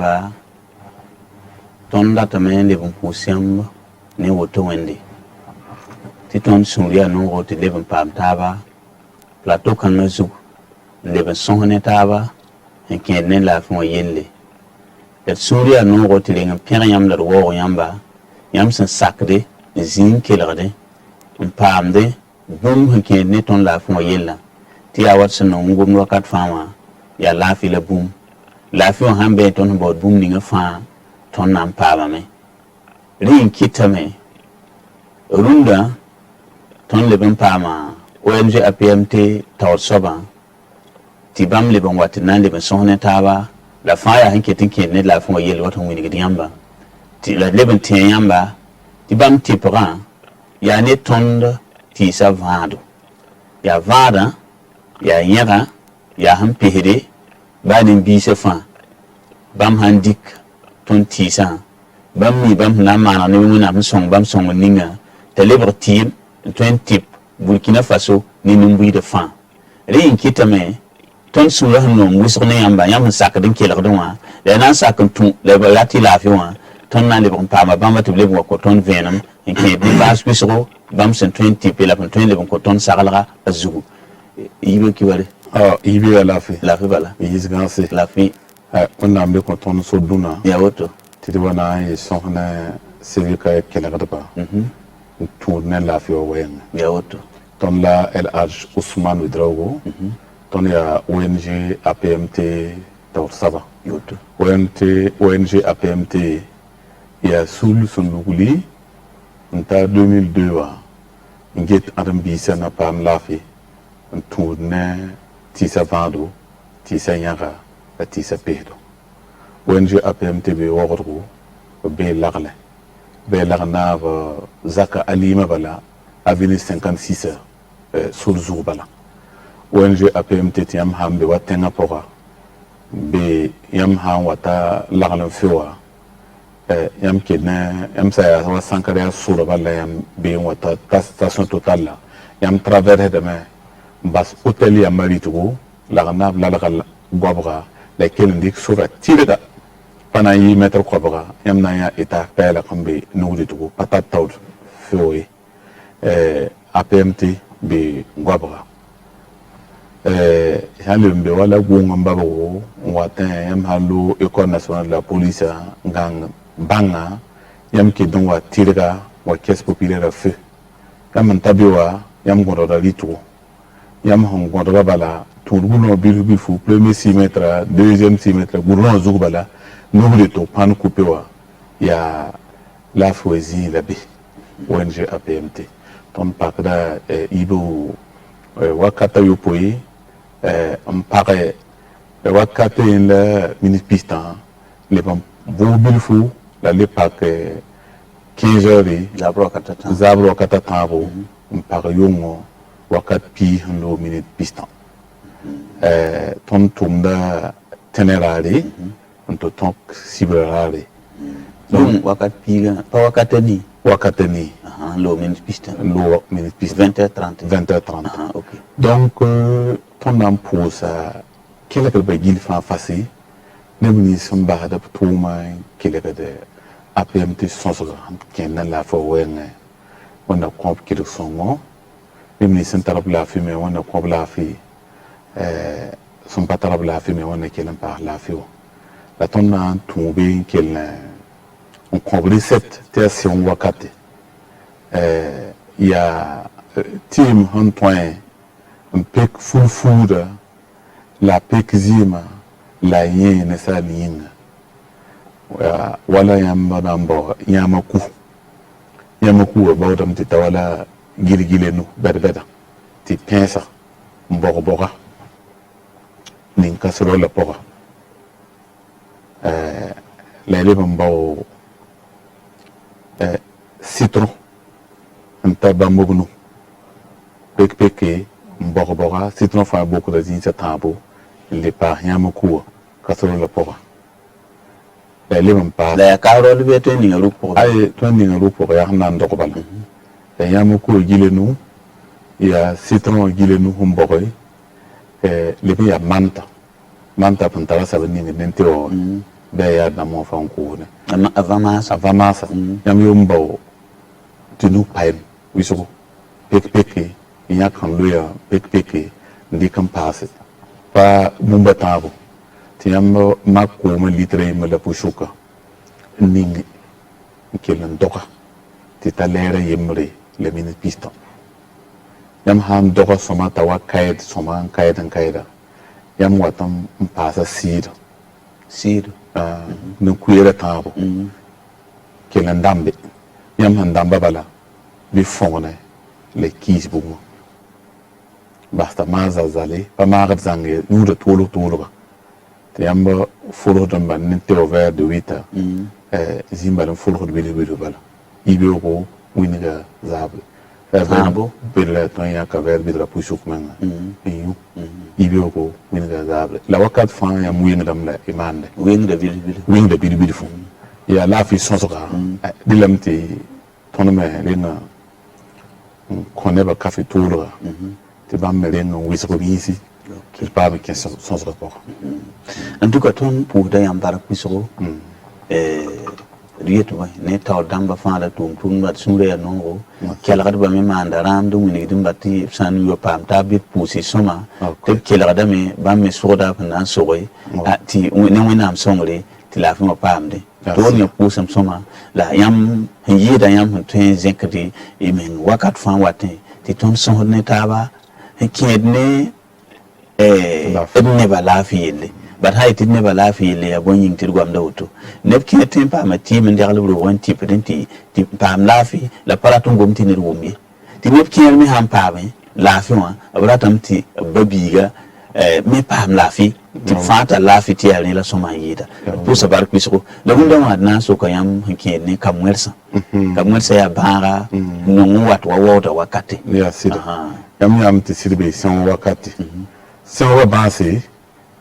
yãmba tõnd datame n leb n pʋʋs yãmb ne woto wẽnde tɩ tõnd sũur yaa noogo tɩ leb n paam taaba plateau kãngã zug n leb n sõs ne taaba n kẽed ne laafẽ wã yelle d sũur yaa noogo tɩ reng n pẽg yãmb la d waoog yãmba yãmb sẽn sakde n zĩig n kelgde n paamde bũmb sẽn kẽed ne tõnd laafẽ wã yellã tɩ yaa wat sẽn nong n gomd wakat fãa wã yaa laafɩ la bũmb laafɩ wã sãn bɩ tõnd sẽn baood bũmb ninga fãa tõnd na n paamame rẽ n kɩtame rũndã tõnd leb n paama ONG APMT taood soabã tɩ bãmb leb n wa tɩ na n leb n sõs ne taaba la fãa yaa sẽn ket n kẽed ne laafẽ wã yell wat sẽn wingd yãmba tɩ la leb n tẽ yãmba tɩ bãmb tɩpgã yaa ne tõnd tɩɩsa vãado yaa vãadã yaa yẽgã yaa sẽn pesde baa nin-biisã fãa bãmb sãn dɩk tõnd tɩɩsã bãmb mi bãmb sẽn na n maaneg ne wẽnnaam sẽn sõng bãmb sõng ninga t'a lebg tɩɩm n tõe n tɩp Burkina Faso ne nin-buiidã fãa rẽ n kɩtame tõnd sũurã sẽn noom wʋsg ne yãmba yãmb sẽn sakd n kelgd wã la y na n sak n tũ la b rat tɩ laafɩ wã tõnd na n lebg n paama bãmba tɩ b leb n wa kõ tõnd vẽenem n kẽed ne baas wɩsgo bãmb sẽn tõe n tɩpe la b n tõe n leb n kõ tõnd saglga a zugu yibe kiware yibe yaa laafɩ laafɩ bala yɩsgãnse laafɩ wẽnnaam be kõ tõnd so-dũnã yaa woto tɩ d wa na n yɩ sõs ne sevka kelgdbã n tũud ne laafɩ wã wɛɛngẽ yaa woto tõnd la El Hadj Ousmane Ouedraogo tõnd yaa ONG APMT taood soabã woto ONG APMT yaa sul sẽn lugli n ta 2002 wã n get ãdem-biisã na paam laafɩ n tũud ne tɩɩsã vãado tɩɩsã yãga la tɩɩsã pesdo ONG APMT bee waoogdgo b bee lagle bee lag naab zaka alima bala avenue 56 sul zug bala ONG APMT tɩ yãmb sãn be wa tẽngã pʋga be yãmb sãn wa ta lagl n fe wã yãmb ked ne yãmb sã yaa wa sãnkd yaa sʋʋra bala yãmb bee n wa ta station total la yãmb traversdame n bas hôtel yãmbã rɩtgo lag naab lalga goabga la kell n dɩk sʋra tɩrga pa na n yɩ mɛtr koabga yãmb na n yã état pɛɛlg n be nug rɩtgo pa tar taood feo ye APMT be goabga sãn leb n be wala gʋʋng n babgo n wa tẽ yãmb sãn lo école nationale de la police n gãng bãnga yãmb ked n wa tɩrga wa caisse populaire feu yãmb n ta be wa yãmb gõdgda rɩtgo yãmb sẽn gõdga bala tũud gʋlõ bilfu premier 6 mètre deuxième 6 mètre gʋlõ zug bala nug rɩtg pãn coupe wã yaa laafɩ wa zĩig la be ONG APMT tõnd pakda yibo wakata yopoe n pag wakata yen la minute pistã leb n vʋʋg bilfu la le pak 15 heure zaabr wakata tãabo n pag yʋngo wakat pii sẽn loog minute pistã tõnd tʋmda tẽne raare n tɩ tõk sibra raare wakat piigã pa wakata ni wakata ni lo minute pistã lo minute pistã 20h30 donc tõnd na n pʋʋsa kelgdbã gill fãa fase neb nins sẽn basda b tʋʋmã n kelgd APMT sõsga n kẽnd na laafɩ wɛɛngẽ wẽnna kõb kelg sõngo neb nins sẽn tar b laafɩ me wẽnna kõb laafɩ sẽn pa tar b laafɩ me wẽnna kell n paas laafɩ wã la tõnd na n tũube n kell n kõb recept tɩ yaa sẽn wakate yaa tɩɩm sẽn tõe n pek fulfuuda la pek zɩɩmã la yẽ ninsaal yĩnga wala yãmb na n bao yãmã ku wã baoodame tɩ ta wala gilgile nu bɛd-bɛdã tɩ pẽesa n bɔg-bɔga nin-kasrolã pʋga la y leb n bao citron n ta bãmb b nu pek-peke n bɔg-bɔga citron fãa bokda zĩisã tãabo n le paas yãmã ku wã kasrolã pʋga la y leb n paas la yaa kagrol bɩ tõe n ninga rʋk pʋgẽ ay tõe n ninga rʋk pʋgã yaa sẽn na n dog bala la yãmã ku wã gile nu yaa citron wã gile nu sẽn bɔge leb n yaa manta p n tara sab n ning ne n tɩ wa ya na mo fa ko ne avamasa yam yombo tinu pain wiso pek ya kan loya pek ndi kan passe pa mumba tabo ti yam ma ko ma litre ma la pushuka ningi kelan doka ti talera yemre le min piston yam han doka soma tawa kayed soma kayeda yam watam passa sir no kuira tabo kelan dambe yam han damba bala bi fone le kis bumo basta maza zale pa magat zange nura tolo te yamba folo damba ninte over de 8 zimbala folo de bilu bala ibe ko winiga zable Tabo bela tonya ka ver bidra pushuk manga ibe ko winiga zable la wakat fan ya muyin dam la imande wingda bilu fu ya la fi sonsoka dilamti tonome lenga koneba kafe tolo te bam melenga wisoko bisi ke pa be question sonsoka ko en tout cas ton pour dayam bara puso rieto ne taw damba faala tum bat sumre no kela gad ba me manda randu ni dim batti sanu yo pam tabit pusi soma te kela gad me ba me soda pan soy ati ne wena am songre ti la fuma pam de to ne pusam soma la yam yida yam ten zenkati e men wakat fan watin ti ton son ne taba kidne ne ba lafiyele but hay tidne bala fi le ya bon yingtir gwam da wuto ne ki tin pa ma ti min da galu won ti pedin ti pam la fi la paratun gomti ne wumi ti ne ki mi ham pa me la fi wa abratam ti babiga me pam la fi ti fata la fi ti ya la soma yida pour sabar kwisiko da gunda ma na so ka yam ki ne kamwersa ya bara no wat wa wota wakati ya sida yam ti sirbe son wakati son wa bansi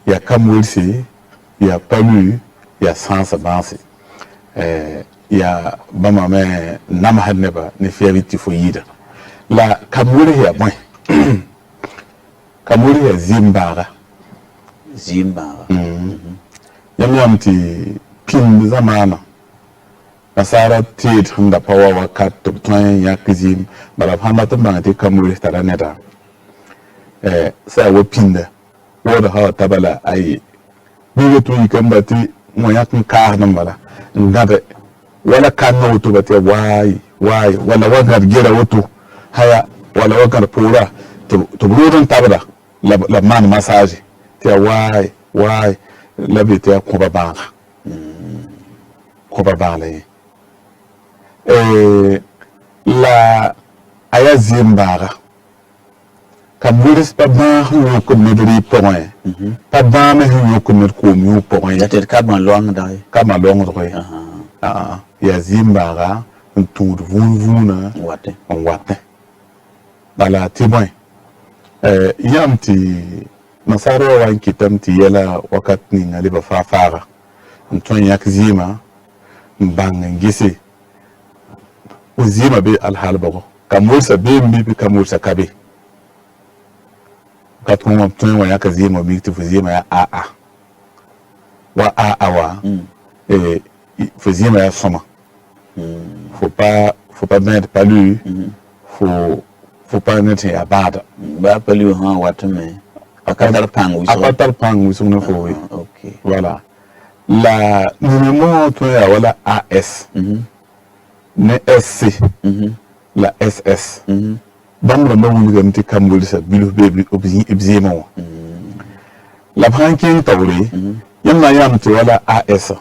ya kamulsi ya palu ya sansa bansi ya bama me nam hadneba ne fiaviti fo yida la kamuli ya boy kamuli ya zimbaga yam ti pin zamana nasara tit hunda pawa wakat to twan ya kizim bala handa to bangati kamuli taraneta sa wo pinda wada ha tabala ai biwe to yikambati mo yakin ka nan bala ngabe wala kan no to bate wai wala wagar gira wato haya wala wagar pura to buron tabala la man massage te wai la bete ko baba la aya zimbaga kaburis pa ba hu ko medri point pa ba me hu ko med ko mu point dater ka ban long dai ya zimbaga ntud vuna wate bala ti boy yamti nasaro wa kitamti yala wakati ni ngaliba fafara nton yak zima mbang ngisi uzima be alhalbago kamursa be mbi kamursa kabe katuma tun wa yak zima bi tufuzima ya wa fuzima ya soma faut pas mettre pas lui faut pas mettre ya bada ba palu ha watame akatar pang wisu no fo okay voilà la numéro to ya wala AS ne SC la SS bamra ma wuli gamti kambuli sa bilu be obzima la banking tawri yamma yamti wala AS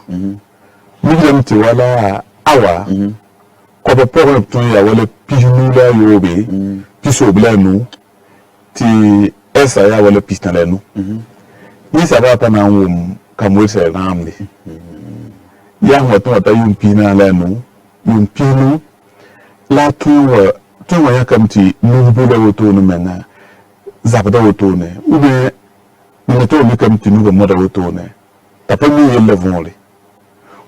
migramti wala awa ko be poro to ya wala pinu la yobe piso blanu ti esa ya wala pistan la nu ni sa ba pa na wum kamwe se ramli ya wato ta yum pina la nu yum pinu la tu wa ya kamti nu bu da wato nu mena zabda wato ne ube ni to mi kamti nu mo da wato ne ta pa mi yelle vonle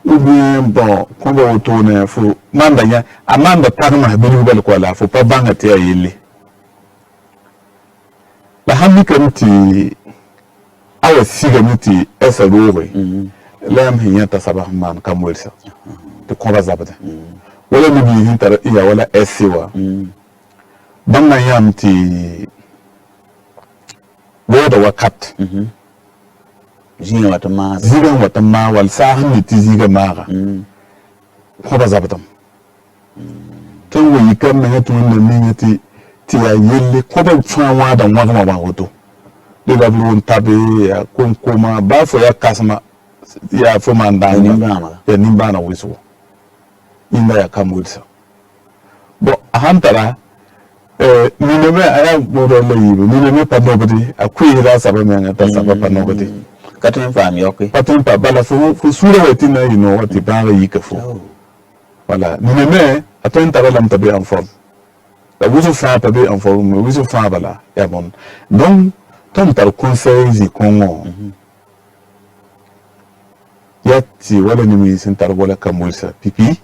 ube bon ko ba wato ne fu manda nya amanda tagma bilu bal ko la fu pa banga te yelle la hammi kamti awa siga miti esa rowe lam hinya ta sabah man kamwelsa to koba zabada wala ni bi hinta ya wala esiwa banga yam ti woda wakat ziga wata ma wal sahan ti ziga maga koba zabadam ton wo yikam na to na ni ti ya yelle koba fa wa da wa ma woto de ba blon tabe ya konkoma ba fo ya kasma ya fo mandanga ya nimbana wiso inda ya kamulsa bo ahantara minome aya bodo leyibe minome panobodi akui ra saba menga ta saba panobodi katin fam yoki patin pa bala fu sura wetina wati banga yika fu wala minome aton tara lam tabe en forme la wuso fa tabe en forme wuso fa bala ya bon donc ton tar conseils y kongo yatti wala ni mi sin tar wala kamulsa pipi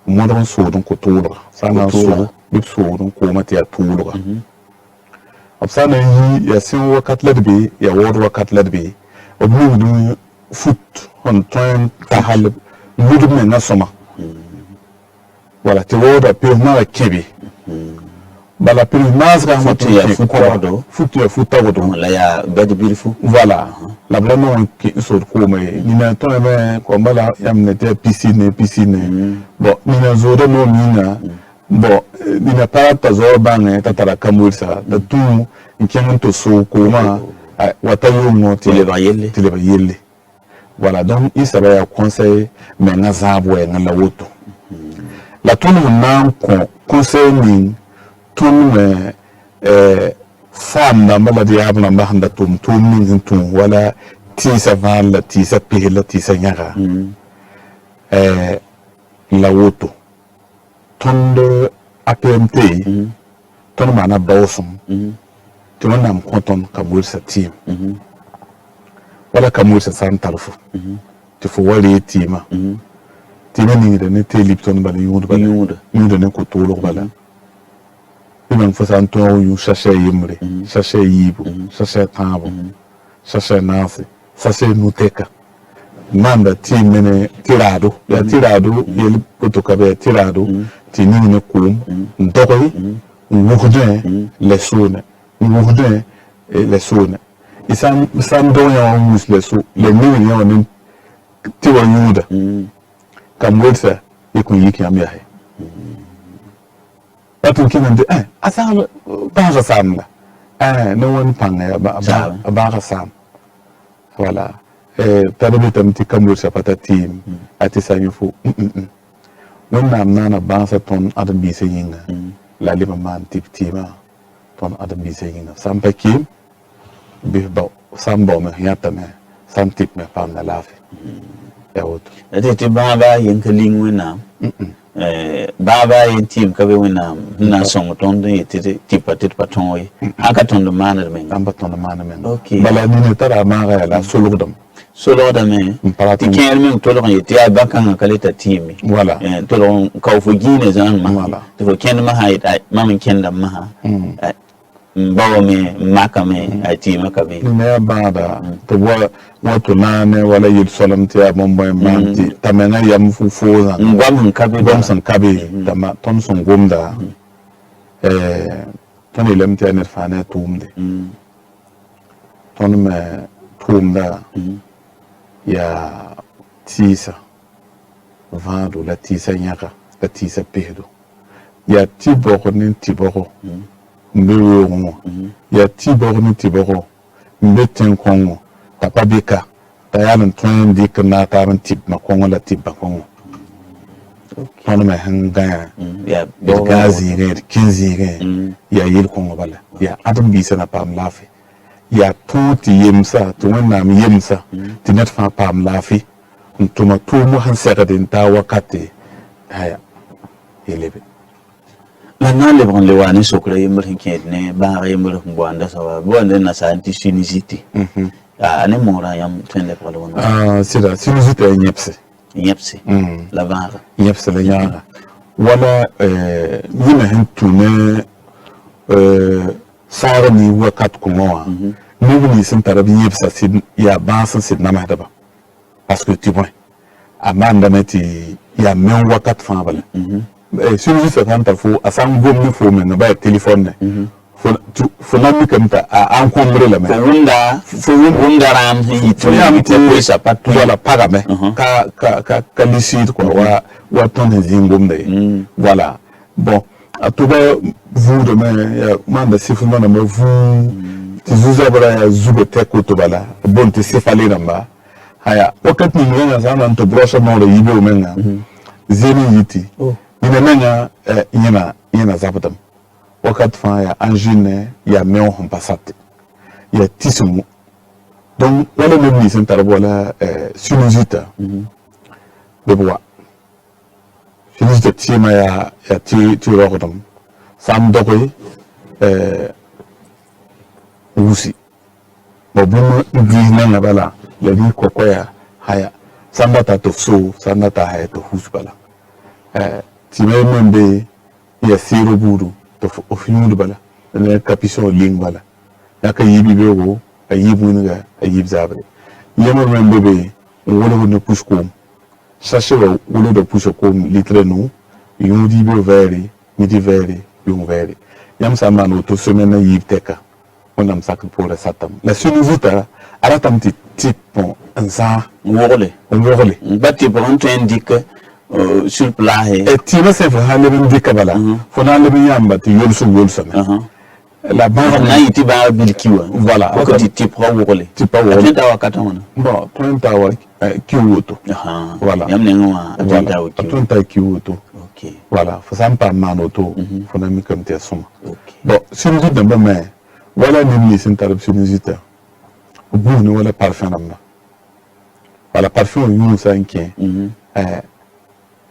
mo don so don ko tolo sana so bip so don ko mati ya tolo absana yi ya sin wakat ladbi ya word wakat ladbi obu du foot on train tahal mudu men na soma wala te woda pe na kebi bala pili masra futu ya futu la ya bad beautiful voilà la vraiment qui sur comme ni na to me ko bala yam te piscine bon ni na zodo no ni na bon ni na para ta zo bang ta tara kamulsa da tu in to so ko ma wata yo no te le ba yelle voilà donc il sera ya conseil mais na zabo ya na woto la tunu na ko conseil ni tun fam na mala diab na mahanda tum min tum wala tisa vala tisa pihla tisa nyaga la woto ton APMT ton mana bawsum ton nam konton kamul sa team wala kamul sa san talfu te fo wali tima ni de ne telipton bala yudu ne ko tolo bala ibang fasan to yu sachet yimre sachet yibu sachet tabo sachet nasi sachet nuteka manda timene tirado ya tirado yel potokabe tirado tinini kum ndokoy ngudin le sone isan do ya mus le so le ni ya ni tiwa yuda kamwetsa ikun yiki am yahe Patu kinande asal ba samla no one panga ba sam voilà tabe tamti kamul sa pata team ati sanyu fu wonna nana ba sa ton adam bi se yinga la liba man tip tima ton adam bi se yinga sam pakim bi ba sam bo me yata me sam tip me pam na lafi ya woto ati ba yin kaling wena baba yin team ka be wena na song ton de tipa ton yi aka ton de maner men amba ton de maner men okay bala ni tara ma ga la solodam men ti ken men to lo yi ti ba kan ka leta team voilà to lo ka fu gine zan ma to ken ma hay ma men ken da ma bawo me maka me a team ka be ne ba da to wato nane wala yil solamti a bomboy manti tamena yam fu foza ngwam san kabe dama ton son gomda ton ilemti aner fane tumde ton me tumda ya tisa vado la tisa nyaka la tisa pedo ya tiboko ni tiboko mbewe ngo ya tiboko ni tiboko mbeten kongo papa bika tayanin tun dik na tarin tip ma kongo la tip ba kongo kono me hanga ya gazi ne kinzi ne ya yil kongo bala ya adam bi sana pam lafi ya tuti yemsa to wanna mi yemsa tinat fa pam lafi ntuma tumu han sekadin ta wakati haya elebe la nale bon le wani sokra yimber hinkene ba yimber ngwanda sawa bonde na santi siniziti ane mora yam twende kwa lwana sida siniziti nyepse la vara nyepse la nyara wala yima hentune sara ni wakat kunwa ni sin tarabi nyepsa sin ya basan sin na mahdaba parce que tu vois amanda meti ya men wakat fa bala sur juste quand ta fo asan gomni fo men ba téléphone fo na mi kamta a encombré la main fo wunda ram yi to ya mi te ko sa pat voilà paga me ka licite quoi wa ton zingom de voilà bon à tout vous demain ya manda sifu na ma vous ti zuzabra ya zugo te ko to bala bon te sefale namba haya wakati nyingine sana nto brosha mole yibe umenga zeni yiti ina menga ina zapatam wakati fa ya angine ya meon hompasate ya tisumu donc wala même ni sentar wala sinusita de bois sinusita tima ya ti rokotam sam dokoy wusi bo buma ngina na bala ya ni kokoya haya sandata to so sandata haya to husbala time membe ya siro buru to ofinu bala ne capuchon ling bala yaka yibi bego ayibu nga ayib zabre yema membe be wala ne push ko sachet wala de push ko litre no yudi be veri midi veri yung veri yam samano to semaine yib teka onam sak pour satam la sinusita aratam ti type ansa ngorle batti pour on indique sur place et ti va se faire le même dikabala faut na le yamba ti yolsu la barre na yiti ba bilkiwa voilà ko ti type ngorle ta wakata wana bon tonta wa kiwoto voilà yam ne ngwa tonta kiwoto OK voilà faut ça pas manoto faut na mi comme te suma bon sinusita ba mais wala ni sentar sinusita bu ni wala parfum namna wala parfum yunu sanke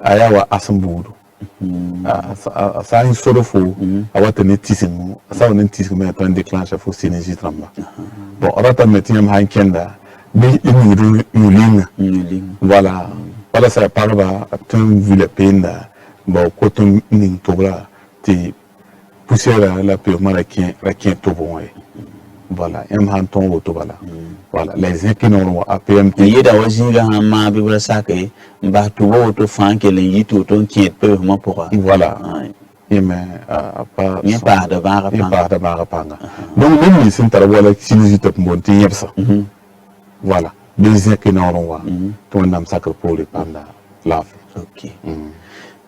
ayawa asamburu sa in sorofo awata ne tisimu sa wona tisimu mais ton déclenche fo sinusite namna bon rata metiyam hankenda bi ini yulinga voilà wala sa parba ton vu le penda bon coton ning tobra ti poussière la pure marakien to bon voilà em han ton woto bala voilà les inquinos APMT yeda wazinga ma bi bla saké mba to woto fanke le yito ton kiet peu mo pour voilà yeme pas ni pas de barra panga donc même ni sentara wala sinusite mbonti yebsa voilà les inquinos wa ton nam sacre pour les panda la OK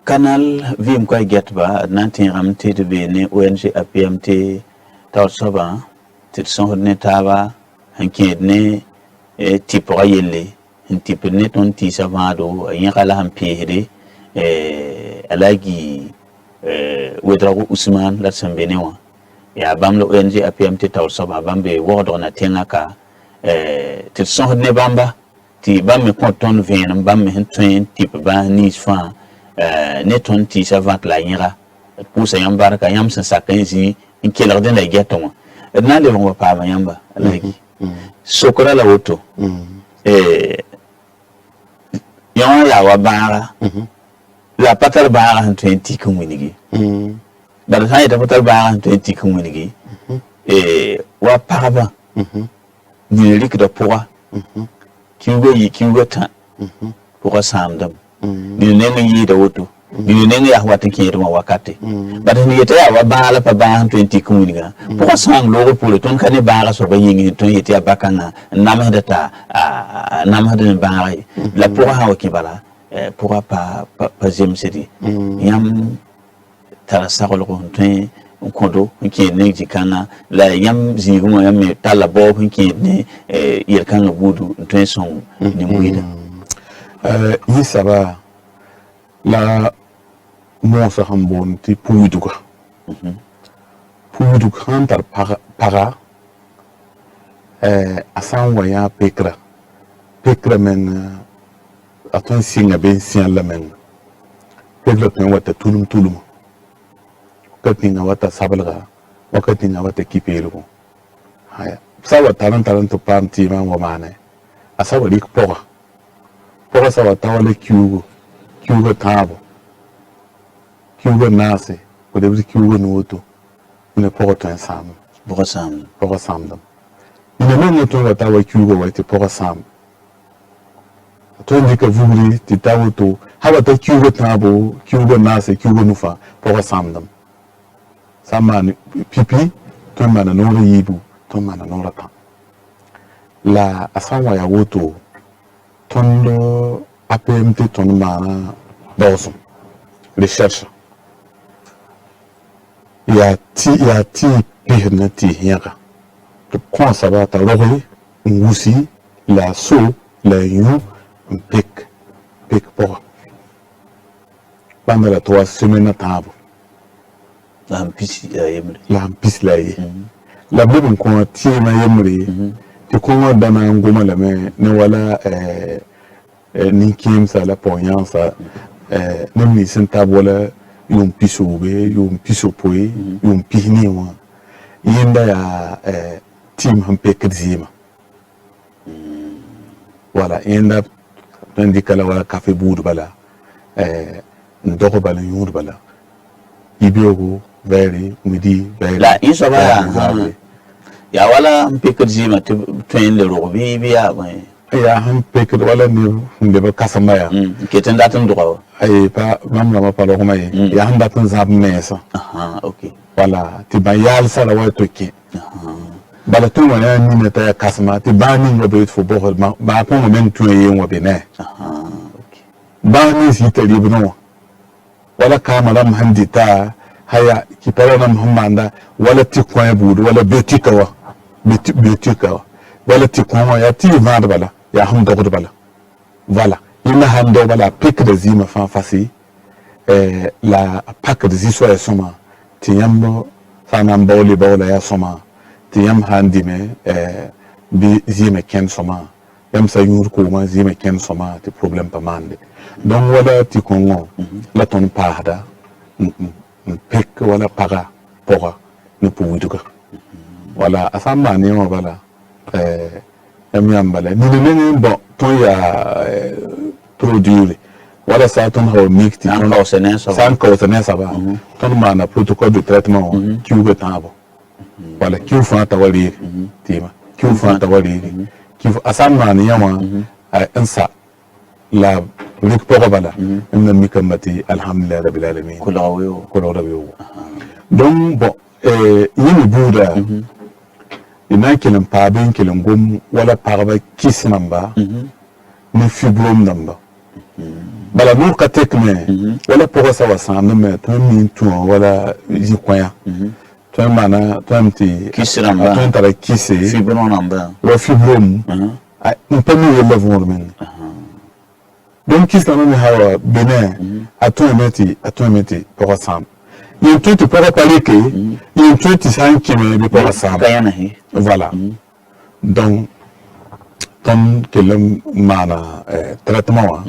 canal vim koy getba nanti ramte de bene ONG APMT taw soba tit son ne taba hanke ne tipo ayele tipo ne ton ti savado yin kala hampire alagi wedrago Usman la sambenewa ya bamlo ONG APMT taw soba bambe wodo na tengaka tit son ne bamba ti bamme konton ven bamme hen tipo ba ni fa ne ton ti savant la yira pour ça yambarka yam sa sakanzi in kelar den la geton na le vont pas yamba lagi sokora la auto yon ya wa bara la patar bara 20 kumwinigi bala sa ita patar bara 20 kumwinigi wa paraba ni lik da poa kiwo ta poa samdam ni ne yi da auto ni ne ya wata ke da wakati but ni yete ya wa bala pa ba 20 kumwiniga poa sang logo pour ton kane bara so ba yingi ton yete bakanga nama data nama de bara la poa ha ki bala pourra pas jem sedi yam tara sakol ko ton kondo ki ne jikana la yam zingu yam tala bo ki ne yelkanga budu ton son ni muida yisaba la mosa hambon ti puiduka hantar para asan waya pekra men aton singa ben sian la men pekra pen wata tulum wakati nga wata sabalga wakati nga wata kipelo haya sawa taran to panti man wa mane asawa lik poga sawa tawale kiugo tabo kiugo nase ko de kiugo noto ne poga tan sam poga sam dam ina men to wata wa kiugo wa te poga sam to ndi ka vugri ti tawo to hawa ta kiugo tabo kiugo nase kiugo nufa pour samdam samani pipi to mana no yibu to mana no rata la asawa ya woto tondo APMT ton mana dawsum recherche ya ti pihna ti hiaka to kon sabata rohi ngusi la so la yu pik pour pendant la 3 semaines à table la pis la yemre la bibin ko ti ma yemre ti ko da na ngoma la me ne wala ni kim sa la poignanza ne mi sen tabola yum pisobe yum pisopoi yum pihni wa yenda ya team han pekzima wala yenda tandi kala wala café boud bala ndoko bala yur bala ibiogo very midi very la isaba ya wala pekzima to en le robi biya ya han peked wala ni ndebe kasama ya keten datan do ay pa mamla ma palo ko may ya han datan zab mesa okay wala ti bayal sala wa to ki bala to ma ya ni ta ya kasama ti ba ni ngobe fo bo ba ko mo men to yen wo be ne okay ba ni si ta libno wala kamala mhandita haya ki pala na muhammanda wala ti ko budu wala betika wa betika wala ti ko ya ti vand bala ya ham dogo bala voilà ina ham do bala pick de zima fa fasi la pack de ziso ya soma ti yambo fanam bawli bawla ya soma ti yam handi me bi zima ken soma yam sa yur ko ma zima ken soma ti problem pa mande donc wala ti kongo la ton parda pick wala paga pora ne pouduka voilà asamba ni mo bala yambala ni ne bon ton ya produire wala sa ton ho mixti san ko senesa ba ton mana protocole de traitement qui ouvre tabo wala qui fa ta wali tima qui fa ta wali qui asamma ni yama insa la rik poko bala inna mikamati alhamdulillah rabbil alamin kula rawiyo donc bon yini buda ina kilan pabin kilan gum wala parba kis namba ni fibrom namba bala nur ka tekme wala pour ça va samne me to min to wala ji kwaya to mana to amti kis namba to tara kis fibrom namba wa fibrom on peut mieux le voir men donc kis namba me hawa bene atometi pour ça il tout tu pourras parler que il tout tu sens qui me pour ça voilà donc comme que le mana traitement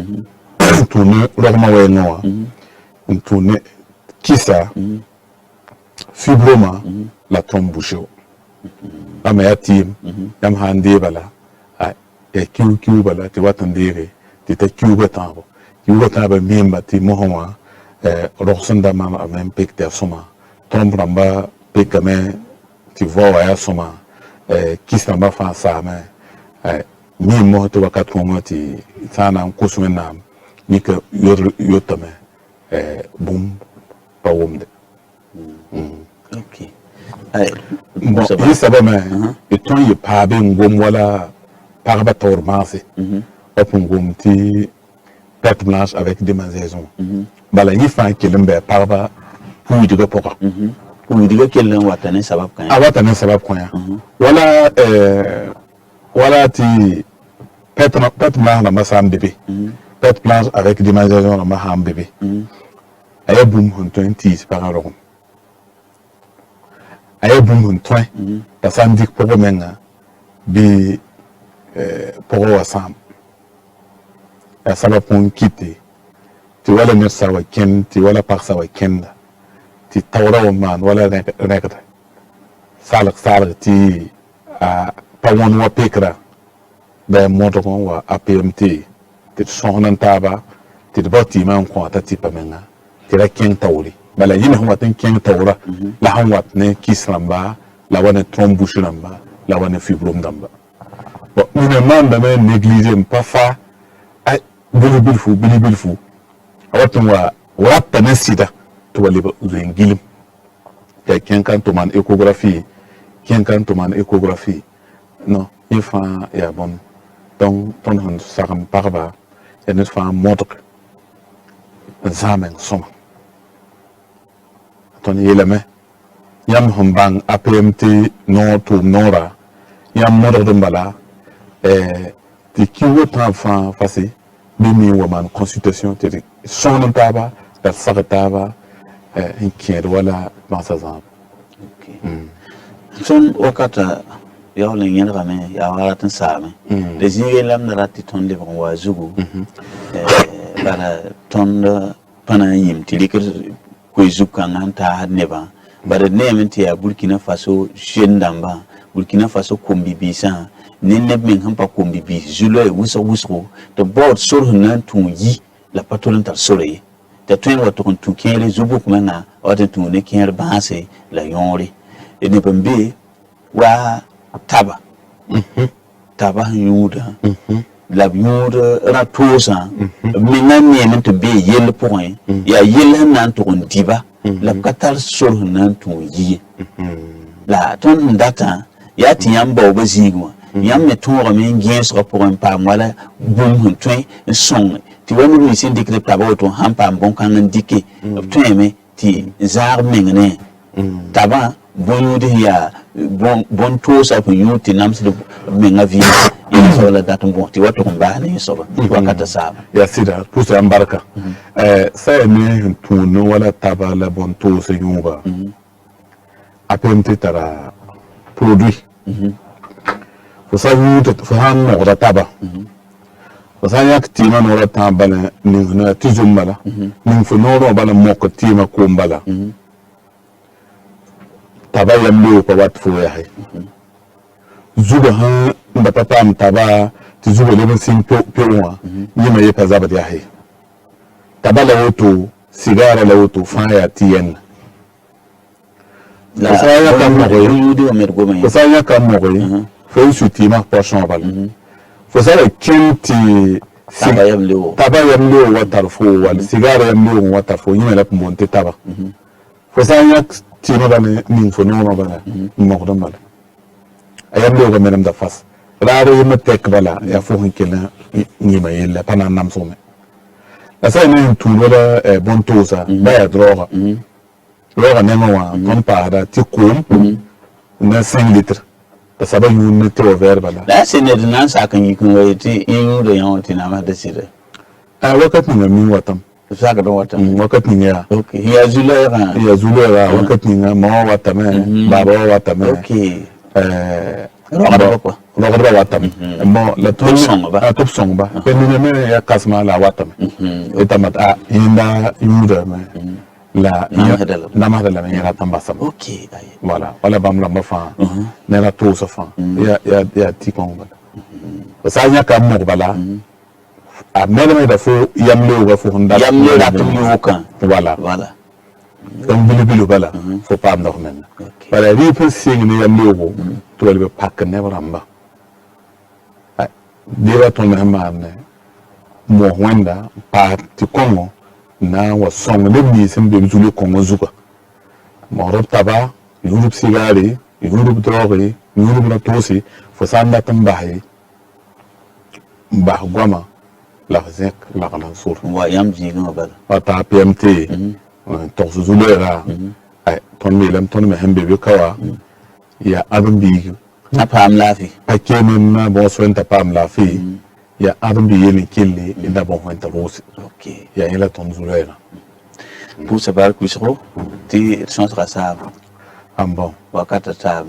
tourner vraiment ouais non tourner qui ça fibroma la tombe bouchée la meilleure team yam hande bala et kiu bala tu vas tendere tu te kiu ba memba ti mohoma roxanda mama même pekte soma tombe ramba pekame tu vois ya soma kisa ba fa sa me mi mo to wakati mo ti sana kusme nam ni ka yotame bum pa womde okay bon ça va mais et ton y pa be ngom wala par ba tormance op ngom ti perte blanche avec des mangeaisons bala yi fa kelembe par ba pour diga poka pour diga kelen watane sabab kan awatane sabab kan wala wala ti perte blanche na masam bébé perte blanche avec des mangeaisons na maham bébé ay boum on 20 par an ay boum on 20 ta sandik pogo menga bi pogo wasam ya sabab pon kiti ti wala ne sawa ken ti wala par sawa kenda ti tawra man wala rekata salak ti pa won wa pekra da moto kon wa APMT ti sonan taba ti boti man ko ta ti pamenga ti ra ken tawli bala yin ho watin ken tawra la han wat ne kisramba la wana trombouche namba la wana fibrom namba bon ni ne manda me négliger pas fa bilfu awatun wa tanasida to wali zuin gilim ya kenkan to man échographie non il fa ya bon donc ton han sagam parba ya net fa motok zamen soma ton yelame yam hombang APMT no to nora yam modok dembala ti kiwo tan fa fasi bimi woman consultation te son taba da sagtaba in kier wala masa zam son wakata yawlen yelgame ya waratan same de zingelam na ratti ton le bon wazugu bara ton pana yim ti likir ko zukan anta neba bare neminti ya Burkina Faso jendamba Burkina Faso kombi bisa ne men hampa kombi bi zulo e wuso to board sur nan tun yi la patolon tar sore ta tun wato kon tun kere zubu kuma na wato tun ne kere banse la yonre e ne pambe wa taba yuda la yuda ratosa minan ne nan to be yel point ya yel nan to kon diba la katal sur nan tun yi la ton data ya tiyam ba bazigwa yam me tonga me ngienso pour un pa wala bum huntwen son ti wani mi sin dikre taba to hampa bon kan ndike twen me ti zar mengne taba bon de ya bon to sa pour yuti namsi menga vi ya so la datum bon ti wato kon ba ne so wakata sa ya sida pour ça embarka ça me tunu wala taba la bon to se yuba APMT tara produit fosa yuta fahan no taba fosa yak tima no taba bala ningna tizum bala ning fo no bala moko tima ko bala taba yamlo ko wat fo ya hay zuba ha mbata tam taba tizuba le sin pewa yima ye pazaba ya hay taba la woto sigara la woto fa ya tien la sa ya kam no yudi o mergo me sa ya kam no faut soutenir ma poche bal faut ça le kenti taba yamlo watarfo wal sigara yamlo watarfo yima la monter taba faut ça ya tino bane ning fo no bala mo ko bala ayamlo ga menam da fas raro yima tek bala ya fo hinkela yima yella pana nam some la sa ne tulo la bon tosa ba ya droga droga ne wa kon para ti ko na 5 litres da saba yun to verbala la se ne nan sa kan yi kun wai ti in da yawan ti na ma da sire a wakati ne min watam sa ka don watam wakati ne ya okay ya zulera wakati ne ma watam baba watam okay roba watam mo la to top song ba pen ne me ya kasma la watam etamat a inda yuda me la namadala me ya tamba sam okay voilà wala bam la mafa ne la to sa fa ya ti kon ba sa nya kam mo bala a mele me da fo yamle ga fo honda yamle da tum yukan voilà donc bilu bala fo pam da men bala ri pe sing ne yamle go to le pak ne ramba dira to me ma ne mo wanda pa ti kongo na wa song de bi sem be zulu kongo zuka mo rob taba yurub sigari yurub drogi yurub na tosi fo sanda tambahi bah gwama la zek la kana sur wa yam ji no bal ata APMT to zulera ay ton mi lam ton me hembe be kawa ya adam bi na pam lafi akemen na bo swenta pam lafi ya adam bi yeli kille inda bon wenta rosi okay ya ila ton zulera pour savoir que sero ti chance rasa bon wakata tam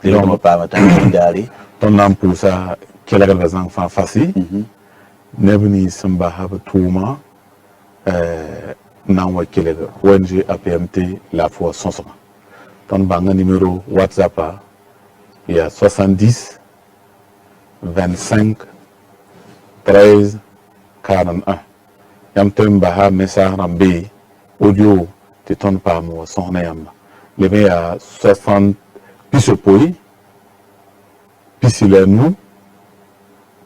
ti no pa mata ndari ton nam pusa kelagal bazan fa fasi nebni samba haba tuma nan wakile ONG APMT la fois 100 ton banga numéro WhatsApp il y a 70 25 13 41 yam temba ha message rambe audio te ton pa mo sonna yamba le be à 60 pisopoi pisilenu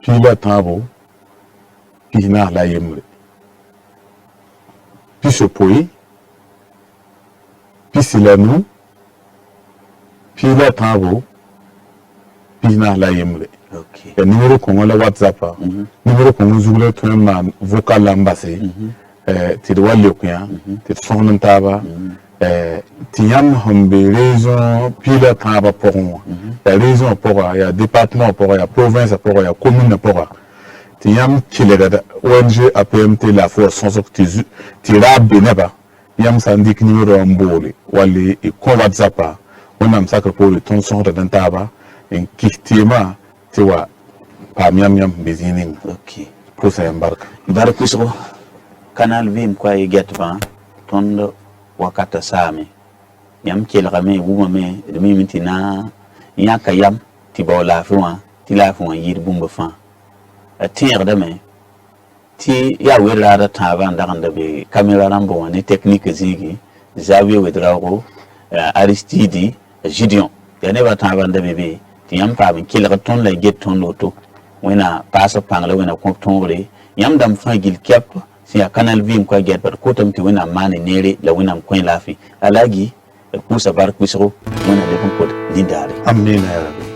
puis la tabo pina la yemre pisopoi pisilanu pila tabo pina la yemre OK. le numéro qu'on a WhatsApp numéro qu'on zule to ma vocal ambassé ti de wali ko ya ti sonon taba ti yam hombe raison pila taba pour la raison pour ya département pour ya province pour ya commune pour ti yam kilega ONG APMT la force sans ti ra beneba yam sandik numéro ambole wali e ko WhatsApp on am sacre pour le ton son de taba en kiftima ti wa pa miam bezinin OK. pour ça embarque Barkusro Canal Vim kwa yegetva tondo wakata sami yam kelgame wumame de mimintina yaka yam ti ba la fuwa ti la fuwa yir bumba fa atiyar da me ti ya wera da taban da ganda be camera rambo wani technique zigi zawiya wedrago Aristide Gideon ya ne ba taban da bebe ti yam pa bin kelga ton la get ton loto wena pasa pangla wena komptonre yam dam fagil kep si ya Canal Vim kwa get par kotam ti wena mane nere la wena koin lafi alagi kusa bar kusro wena le kon pod dindare amina ya rabbi